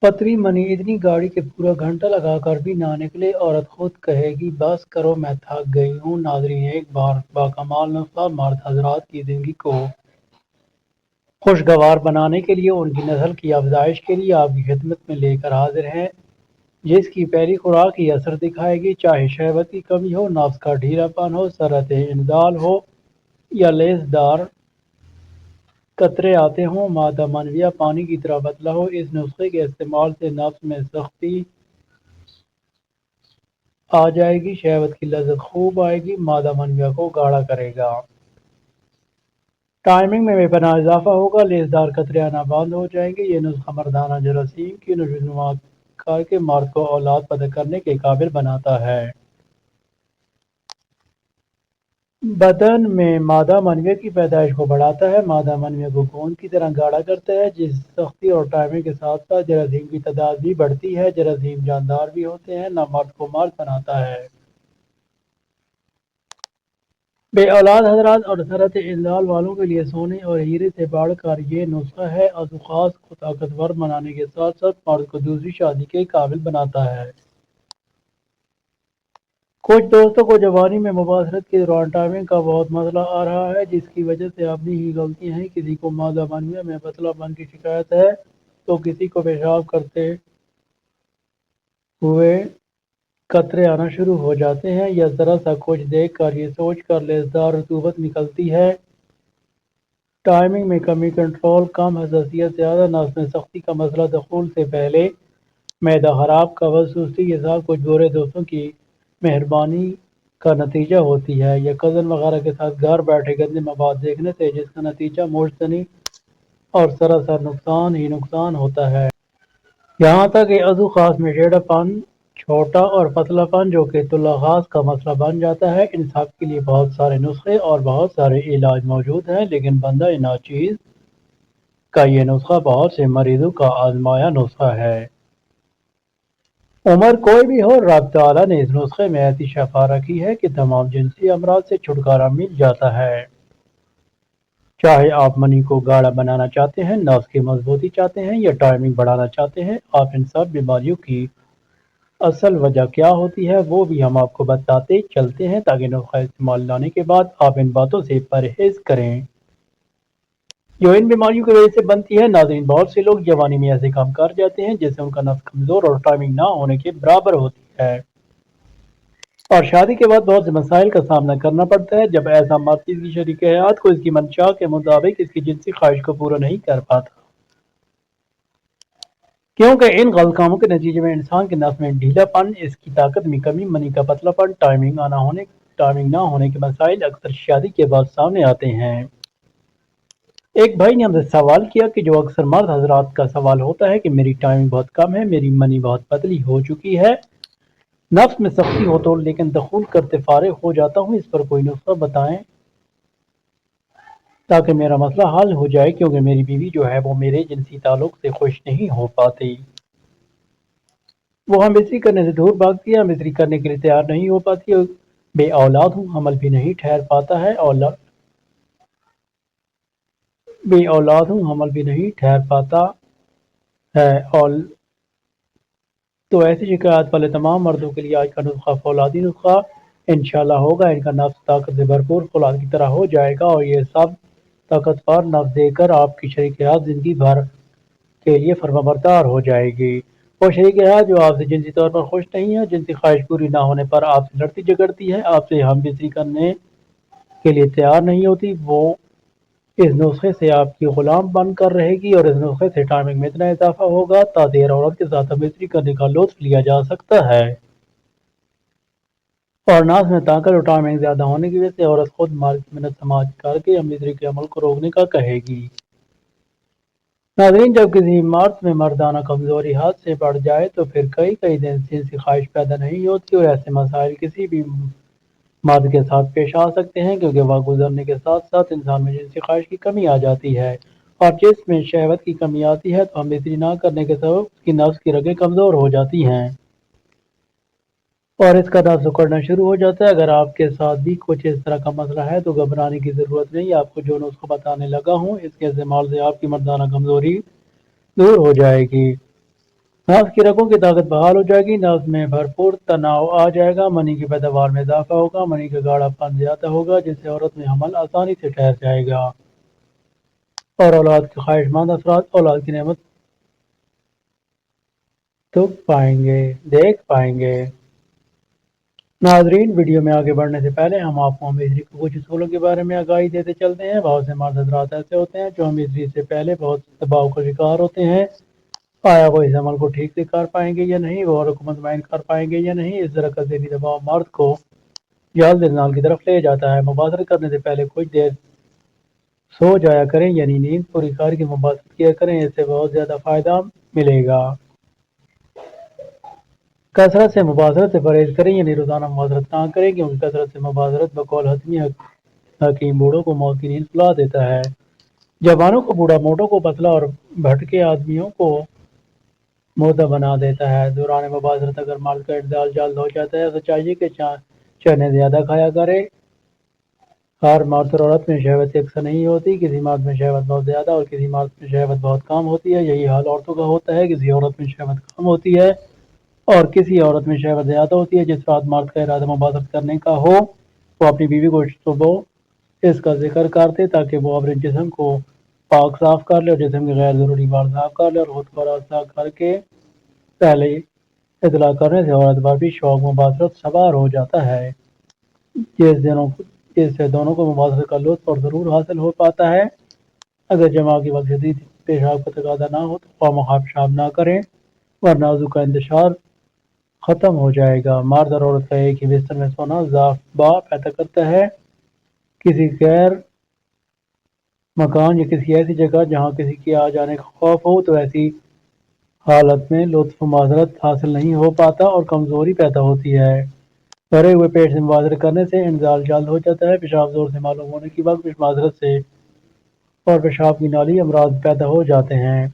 پتری منی اتنی گاڑی کے پورا گھنٹہ لگا کر بھی نہ نکلے، عورت خود کہے گی بس کرو میں تھک گئی ہوں۔ ناظرین، ایک بار باکمال نسخہ مرد حضرات کی زندگی کو خوشگوار بنانے کے لیے، ان کی نسل کی افزائش کے لیے آپ کی خدمت میں لے کر حاضر ہیں، جس کی پہلی خوراک ہی اثر دکھائے گی۔ چاہے شہوت کی کمی ہو، نفس کا ڈھیلا پن ہو، سرعت انزال ہو یا لیس دار قطرے آتے ہوں، مادہ منویہ پانی کی طرح پتلا ہو، اس نسخے کے استعمال سے نفس میں سختی آ جائے گی، شہوت کی لذت خوب آئے گی، مادہ منویہ کو گاڑھا کرے گا، ٹائمنگ میں بے پناہ اضافہ ہوگا، لیسدار قطرے آنا بند ہو جائیں گے۔ یہ نسخہ مردانہ جراثیم کی نشوونما کر کے مرد کو اولاد پیدا کرنے کے قابل بناتا ہے۔ بدن میں مادہ منویہ کی پیدائش کو بڑھاتا ہے، مادہ منویہ کو گوند کی طرح گاڑھا کرتا ہے، جس سختی اور ٹائمنگ کے ساتھ ساتھ جراثیم کی تعداد بھی بڑھتی ہے۔ جراثیم جاندار بھی ہوتے ہیں، نہ مرد کو مرد بناتا ہے۔ بے اولاد حضرات اور سرعت انزال والوں کے لیے سونے اور ہیرے سے بڑھ کر یہ نسخہ ہے۔ ازوخاص کو طاقتور بنانے کے ساتھ ساتھ مرد کو دوسری شادی کے قابل بناتا ہے۔ کچھ دوستوں کو جوانی میں مباشرت کے دوران ٹائمنگ کا بہت مسئلہ آ رہا ہے، جس کی وجہ سے اپنی ہی غلطیاں ہیں۔ کسی کو مادہ منویہ میں پتلا پن کی شکایت ہے تو کسی کو پیشاب کرتے ہوئے قطرے آنا شروع ہو جاتے ہیں، یا ذرا سا کچھ دیکھ کر یہ سوچ کر لیسدار رطوبت نکلتی ہے۔ ٹائمنگ میں کمی، کنٹرول کم، حساسیت زیادہ، نس میں سختی کا مسئلہ دخول سے پہلے، معدہ خراب، قبض، سستی، یہ سب کچھ برے دوستوں کی مہربانی کا نتیجہ ہوتی ہے، یا کزن وغیرہ کے ساتھ گھر بیٹھے گندے مواد دیکھنے سے، جس کا نتیجہ مجتنی اور سراسر نقصان ہی نقصان ہوتا ہے۔ یہاں تک کہ عضو خاص میں ٹیڑھا پن، چھوٹا اور پتلا پن جو کہ تلخاص کا مسئلہ بن جاتا ہے، ان سب کے لیے بہت سارے نسخے اور بہت سارے علاج موجود ہیں، لیکن بندہ ناچیز کا یہ نسخہ بہت سے مریضوں کا آزمایا نسخہ ہے۔ عمر کوئی بھی ہو، رب تعالیٰ نے اس نسخے میں ایسی شفا رکھی ہے کہ تمام جنسی امراض سے چھٹکارا مل جاتا ہے۔ چاہے آپ منی کو گاڑھا بنانا چاہتے ہیں، نفس کی مضبوطی چاہتے ہیں، یا ٹائمنگ بڑھانا چاہتے ہیں، آپ ان سب بیماریوں کی اصل وجہ کیا ہوتی ہے وہ بھی ہم آپ کو بتاتے چلتے ہیں، تاکہ نسخہ استعمال لانے کے بعد آپ ان باتوں سے پرہیز کریں جو ان بیماریوں کی وجہ سے بنتی ہے۔ ناظرین، بہت سے لوگ جوانی میں ایسے کام کر جاتے ہیں جس سے ان کا نفس کمزور اور ٹائمنگ نہ ہونے کے برابر ہوتی ہے، اور شادی کے بعد بہت سے مسائل کا سامنا کرنا پڑتا ہے جب ایسا مرد اس کی شریک حیات کو اس کی منشاء کے مطابق اس کی جنسی خواہش کو پورا نہیں کر پاتا، کیونکہ ان غلط کاموں کے نتیجے میں انسان کے نفس میں ڈھیلا پن، اس کی طاقت میں کمی، منی کا پتلا پن، ٹائمنگ نہ ہونے کے مسائل اکثر شادی کے بعد سامنے آتے ہیں۔ ایک بھائی نے ہم سے سوال کیا کہ جو اکثر مرد حضرات کا سوال ہوتا ہے کہ میری ٹائمنگ بہت کم ہے، میری منی بہت پتلی ہو چکی ہے، نفس میں سختی ہو تو لیکن دخول کرتے فارغ ہو جاتا ہوں، اس پر کوئی نسخہ بتائیں تاکہ میرا مسئلہ حل ہو جائے، کیونکہ میری بیوی جو ہے وہ میرے جنسی تعلق سے خوش نہیں ہو پاتی، وہ ہم بستری کرنے سے دور بھاگتی ہے، ہم بستری کرنے کے لیے تیار نہیں ہو پاتی، بے اولاد ہوں، حمل بھی نہیں ٹھہر پاتا ہے، اور تو ایسی شکایات والے تمام مردوں کے لیے آج کا نسخہ فولادی نسخہ انشاءاللہ ہوگا۔ ان کا نفس طاقت سے بھرپور فولاد کی طرح ہو جائے گا، اور یہ سب طاقتور نفس دے کر آپ کی شریک حیات زندگی بھر کے لیے فرمانبردار ہو جائے گی۔ وہ شریک حیات جو آپ سے جنسی طور پر خوش نہیں ہے، جنسی خواہش پوری نہ ہونے پر آپ سے لڑتی جھگڑتی ہے، آپ سے ہم بستری کرنے کے لیے تیار نہیں ہوتی، وہ اس نسخے سے آپ کی غلام بن کر رہے گی، اور اس نسخے سے ٹائمنگ میں اتنا اضافہ ہوگا تاکہ ہر عورت کے ساتھ بستری کرنے کا لطف لیا جا سکتا ہے، اور ناز میں طاقت اور ٹائمنگ زیادہ ہونے کی وجہ سے عورت خود مرد کی منت سماعت کر کے ہم بستری کے عمل کو روکنے کا کہے گی۔ ناظرین، جب کسی مرد میں مردانہ کمزوری حد سے بڑھ جائے تو پھر کئی دن جنسی خواہش پیدا نہیں ہوتی، اور ایسے مسائل کسی بھی مرد کے ساتھ پیش آ سکتے ہیں، کیونکہ وقت گزرنے کے ساتھ ساتھ انسان میں جنسی خواہش کی کمی آ جاتی ہے، اور جس میں شہوت کی کمی آتی ہے تو ہم بستری نہ کرنے کے سبب اس کی نفس کی رگیں کمزور ہو جاتی ہیں، اور اس کا نفس اکڑنا شروع ہو جاتا ہے۔ اگر آپ کے ساتھ بھی کچھ اس طرح کا مسئلہ ہے تو گھبرانے کی ضرورت نہیں، آپ کو جو نسخہ بتانے لگا ہوں اس کے استعمال سے آپ کی مردانہ کمزوری دور ہو جائے گی۔ ناز کی رگوں کی طاقت بحال ہو جائے گی، ناز میں بھرپور تناؤ آ جائے گا، منی کی پیداوار میں اضافہ ہوگا، منی کا گاڑھا پن زیادہ ہوگا جس سے عورت میں حمل آسانی سے ٹھہر جائے گا اور اولاد کے خواہشمند افراد اولاد کی نعمت دیکھ پائیں گے۔ ناظرین، ویڈیو میں آگے بڑھنے سے پہلے ہم آپ کو امیزری کے کچھ اصولوں کے بارے میں آگاہی دیتے چلتے ہیں۔ بہت سے مرد حضرات ایسے ہوتے ہیں جو امیزری سے پہلے بہت دباؤ کا شکار ہوتے ہیں۔ آیا وہ اس عمل کو ٹھیک سے کر پائیں گے یا نہیں، وہ عورت کو مطمئن کر پائیں گے یا نہیں، اس طرح کا ذہنی دباؤ مرد کو جلد انزال کی طرف لے جاتا ہے۔ مباشرت کرنے سے پہلے کچھ دیر سو جایا کریں، یعنی نیند پوری کر کے مباشرت کیا کریں، اس سے بہت زیادہ فائدہ ملے گا۔ کثرت سے مباشرت سے پرہیز کریں، یعنی روزانہ مباشرت نہ کریں، کیونکہ کثرت سے مباشرت بقول حتمی حکیم بوڑھوں کو موت کی نیند سلا دیتا ہے، جوانوں کو بوڑھا، موٹوں کو پتلا اور بھٹکے آدمیوں کو مردہ بنا دیتا ہے۔ دوران مباشرت اگر مرد کا انزال جلد ہو جاتا ہے تو چاہیے کہ چنے زیادہ کھایا کرے۔ ہر مرد اور عورت میں شہوت یکساں نہیں ہوتی، کسی مرد میں شہوت بہت زیادہ اور کسی مرد میں شہوت بہت کم ہوتی ہے، یہی حال عورتوں کا ہوتا ہے، کسی عورت میں شہوت کم ہوتی ہے اور کسی عورت میں شہوت زیادہ ہوتی ہے۔ جس رات مرد کا ارادہ مباشرت کرنے کا ہو وہ اپنی بیوی کو صبح اس کا ذکر کرتے تاکہ وہ اپنے جسم کو پاک صاف کر لے اور جسم کے غیر ضروری بال صاف کر لے اور خود کو آراستہ کر کے پہلے اطلاع کرنے سے عورت پر بھی شوق مباشرت سوار ہو جاتا ہے، جس سے دونوں کو مباشرت کا لطف اور ضرور حاصل ہو پاتا ہے۔ اگر جماع کے وقت شدید پیشاب کا تقاضا نہ ہو تو خواہ پیشاب نہ کریں ورنہ عضو کا انتشار ختم ہو جائے گا۔ مرد اور عورت کا ایک ہی بستر میں سونا ضعف پیدا کرتا ہے۔ کسی غیر مکان یا کسی ایسی جگہ جہاں کسی کے آ جانے کا خوف ہو تو ایسی حالت میں لطف معذرت حاصل نہیں ہو پاتا اور کمزوری پیدا ہوتی ہے۔ بھرے ہوئے پیٹ سے معذرت کرنے سے انزال جلد ہو جاتا ہے، پیشاب زور سے معلوم ہونے کے وقت معذرت سے اور پیشاب کی نالی امراض پیدا ہو جاتے ہیں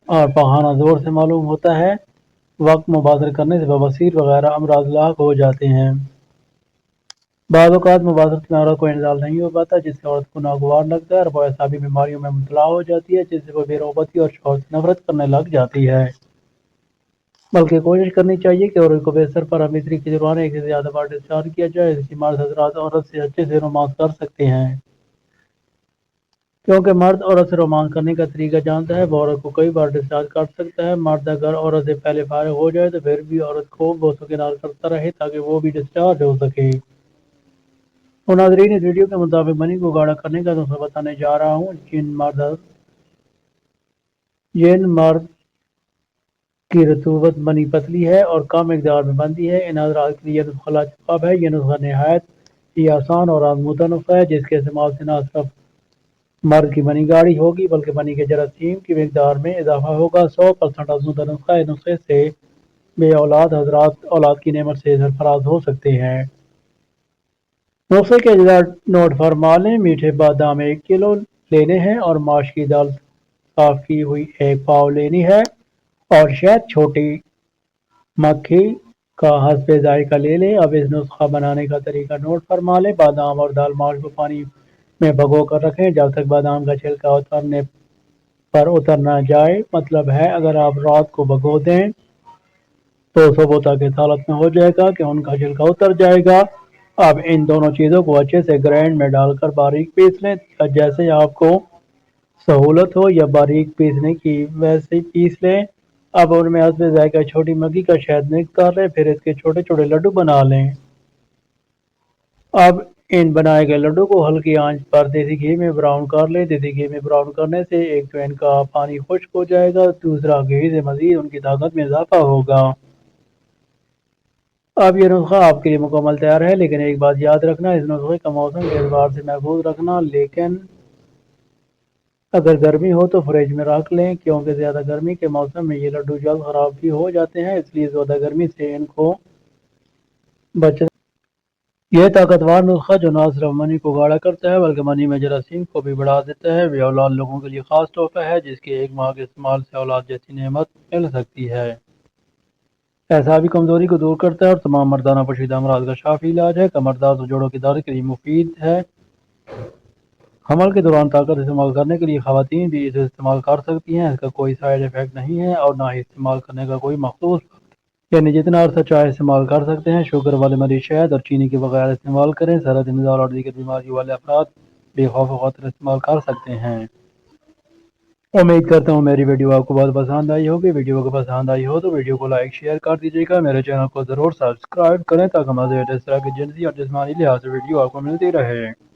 اور پخانہ زور سے معلوم ہوتا ہے، وقت مباشرت کرنے سے بواسیر وغیرہ امراض لاحق ہو جاتے ہیں۔ بعض اوقات مباشرت میں عورت کو انزال نہیں ہو پاتا جس سے عورت کو ناگوار لگتا ہے اور وہ اعصابی بیماریوں میں مبتلا ہو جاتی ہے جس سے وہ بے رغبتی اور شوہر سے نفرت کرنے لگ جاتی ہے۔ بلکہ کوشش کرنی چاہیے کہ عورت کو بستر پر امیزری کے دوران ایک سے زیادہ بار ڈسچارج کیا جائے، اس کی مرد حضرات عورت سے اچھے سے رومانس کر سکتے ہیں، کیونکہ مرد عورت سے رومانس کرنے کا طریقہ جانتا ہے، وہ عورت کو کئی بار ڈسچارج کر سکتا ہے۔ مرد اگر عورت سے پہلے فارغ ہو جائے تو پھر بھی عورت کو بوسو کنار کرتا رہے تاکہ وہ بھی ڈسچارج ہو سکے۔ اور ناظرین، اس ویڈیو کے مطابق منی کو گاڑھا کرنے کا نسخہ بتانے جا رہا ہوں۔ جن مرد کی رطوبت منی پتلی ہے اور کم مقدار میں بنتی ہے، ان حضرات کے لیے یہ نسخہ لاجواب ہے۔ یہ نسخہ نہایت ہی آسان اور آزمودہ نسخہ ہے جس کے استعمال سے نہ صرف مرد کی منی گاڑھی ہوگی بلکہ منی کے جراثیم کی مقدار میں اضافہ ہوگا۔ 100% آزمودہ نسخہ۔ اس نسخے سے بے اولاد حضرات اولاد کی نعمت سے سرفراز ہو سکتے ہیں۔ نسخے کے اجزاء نوٹ فرما لیں۔ میٹھے بادام 1 کلو لینے ہیں اور ماش کی دال صاف کی ہوئی 1 پاؤ لینی ہے اور شہد چھوٹی مکھی کا حسب ذائقہ لے لیں۔ اب اس نسخہ بنانے کا طریقہ نوٹ فرما لیں۔ بادام اور دال ماش کو پانی میں بھگو کر رکھیں جب تک بادام کا چھلکا اتر نہ جائے، مطلب ہے اگر آپ رات کو بھگو دیں تو صبح تک اس حالت میں ہو جائے گا کہ ان کا چھلکا اتر جائے گا۔ اب ان دونوں چیزوں کو اچھے سے گرینڈ میں ڈال کر باریک پیس لیں، جیسے آپ کو سہولت ہو یا باریک پیسنے کی ویسے ہی پیس لیں۔ اب ان میں حسب ذائقہ چھوٹی مکھی کا شہد مکس کر لیں، پھر اس کے چھوٹے چھوٹے لڈو بنا لیں۔ اب ان بنائے گئے لڈو کو ہلکی آنچ پر دیسی گھی میں براؤن کر لیں۔ دیسی گھی میں براؤن کرنے سے ایک تو ان کا پانی خشک ہو جائے گا، دوسرا گھی سے مزید ان کی طاقت میں اضافہ ہوگا۔ اب یہ نسخہ آپ کے لیے مکمل تیار ہے، لیکن ایک بات یاد رکھنا، اس نسخے کا موسم کے اعتبار سے محفوظ رکھنا، لیکن اگر گرمی ہو تو فریج میں رکھ لیں، کیونکہ زیادہ گرمی کے موسم میں یہ لڈو جلد خراب بھی ہو جاتے ہیں، اس لیے زیادہ گرمی سے ان کو بچنا۔ یہ طاقتور نسخہ جو نہ صرف منی کو گاڑھا کرتا ہے بلکہ منی میں جراثیم کو بھی بڑھا دیتا ہے، بے اولاد لوگوں کے لیے خاص تحفہ ہے جس کے 1 ماہ کے استعمال سے اولاد جیسی نعمت مل سکتی ہے۔ اعصابی کمزوری کو دور کرتا ہے اور تمام مردانہ پوشیدہ امراض کا شافی علاج ہے۔ کمر درد اور جوڑوں کے درد کے لیے مفید ہے۔ حمل کے دوران طاقت استعمال کرنے کے لیے خواتین بھی اسے استعمال کر سکتی ہیں۔ اس کا کوئی سائیڈ افیکٹ نہیں ہے اور نہ ہی استعمال کرنے کا کوئی مخصوص وقت، یعنی جتنا عرصہ چائے استعمال کر سکتے ہیں۔ شوگر والے مریض شہد اور چینی کے بغیر استعمال کریں۔ سرد نزال اور دیگر بیماریوں والے افراد بے خوف و خاطر استعمال کر سکتے ہیں۔ امید کرتا ہوں میری ویڈیو آپ کو بہت پسند آئی ہوگی۔ ویڈیو کو پسند آئی ہو تو ویڈیو کو لائک شیئر کر دیجیے گا۔ میرے چینل کو ضرور سبسکرائب کریں تاکہ مزید اس طرح کی جنسی اور جسمانی لحاظ سے ویڈیو آپ کو ملتی رہے۔